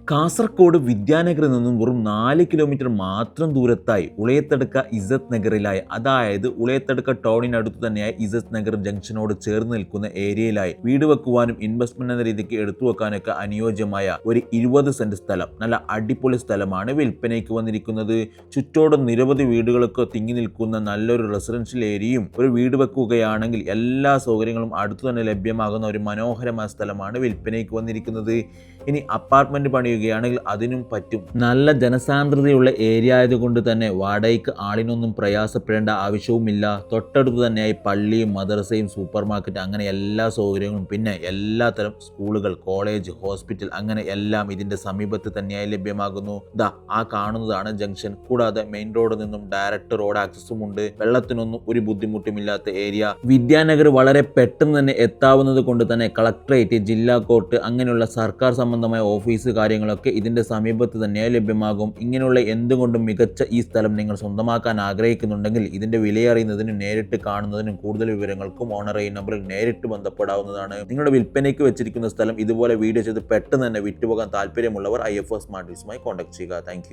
കാസർഗോഡ് വിദ്യാനഗറിൽ നിന്നും വെറും 4 കിലോമീറ്റർ മാത്രം ദൂരത്തായി ഉളയത്തടുക്ക ഇസത്ത് നഗറിലായി, അതായത് ഉളയത്തടുക്ക ടൗണിനടുത്ത് തന്നെയായി ഇസത്ത് നഗർ ജംഗ്ഷനോട് ചേർന്ന് നിൽക്കുന്ന ഏരിയയിലായി വീട് വെക്കുവാനും ഇൻവെസ്റ്റ്മെന്റ് എന്ന രീതിക്ക് എടുത്തു വെക്കാനൊക്കെ അനുയോജ്യമായ ഒരു 20 സെന്റ് സ്ഥലം, നല്ല അടിപൊളി സ്ഥലമാണ് വിൽപ്പനയ്ക്ക് വന്നിരിക്കുന്നത്. ചുറ്റോടും നിരവധി വീടുകളൊക്കെ തിങ്ങി നിൽക്കുന്ന നല്ലൊരു റെസിഡൻഷ്യൽ ഏരിയയും, ഒരു വീട് വെക്കുകയാണെങ്കിൽ എല്ലാ സൗകര്യങ്ങളും അടുത്തു തന്നെ ലഭ്യമാകുന്ന ഒരു മനോഹരമായ സ്ഥലമാണ് വിൽപ്പനയ്ക്ക് വന്നിരിക്കുന്നത്. ഇനി അപ്പാർട്ട്മെന്റ് പണിയുകയാണെങ്കിൽ അതിനും പറ്റും. നല്ല ജനസാന്ദ്രതയുള്ള ഏരിയ ആയതുകൊണ്ട് തന്നെ വാടകയ്ക്ക് ആളിനൊന്നും പ്രയാസപ്പെടേണ്ട ആവശ്യവുമില്ല. തൊട്ടടുത്ത് തന്നെയായി പള്ളിയും മദ്രസയും സൂപ്പർ മാർക്കറ്റ് അങ്ങനെ എല്ലാ സൗകര്യങ്ങളും, പിന്നെ എല്ലാത്തരം സ്കൂളുകൾ, കോളേജ്, ഹോസ്പിറ്റൽ അങ്ങനെ എല്ലാം ഇതിന്റെ സമീപത്ത് തന്നെയായി ലഭ്യമാകുന്നു. ആ കാണുന്നതാണ് ജംഗ്ഷൻ. കൂടാതെ മെയിൻ റോഡിൽ നിന്നും ഡയറക്റ്റ് റോഡ് ആക്സസും ഉണ്ട്. വെള്ളത്തിനൊന്നും ഒരു ബുദ്ധിമുട്ടുമില്ലാത്ത ഏരിയ. വിദ്യാനഗർ വളരെ പെട്ടെന്ന് തന്നെ എത്താവുന്നത് കൊണ്ട് തന്നെ കളക്ടറേറ്റ്, ജില്ലാ കോർട്ട് അങ്ങനെയുള്ള സർക്കാർ സംബന്ധമായ ഓഫീസ് കാര്യങ്ങളൊക്കെ ഇതിന്റെ സമീപത്ത് തന്നെയായി ലഭ്യമാകും. ഇങ്ങനെയുള്ള എന്തുകൊണ്ടും മികച്ച ഈ സ്ഥലം നിങ്ങൾ സ്വന്തമാക്കാൻ ആഗ്രഹിക്കുന്നുണ്ടെങ്കിൽ ഇതിന്റെ വിലയറിയുന്നതിനും നേരിട്ട് കാണുന്നതിനും കൂടുതൽ വിവരങ്ങൾക്കും ഓണർ ഈ നമ്പറിൽ നേരിട്ട് ബന്ധപ്പെടാവുന്നതാണ്. നിങ്ങളുടെ വിൽപ്പനയ്ക്ക് വെച്ചിരിക്കുന്ന സ്ഥലം ഇതുപോലെ വീഡിയോ ചെയ്ത് പെട്ടെന്ന് തന്നെ വിറ്റുപോകാൻ താല്പര്യമുള്ളവർ IFO സ്മാർട്ട് ഡീൽസുമായി കോൺടാക്ട് ചെയ്യുക. താങ്ക്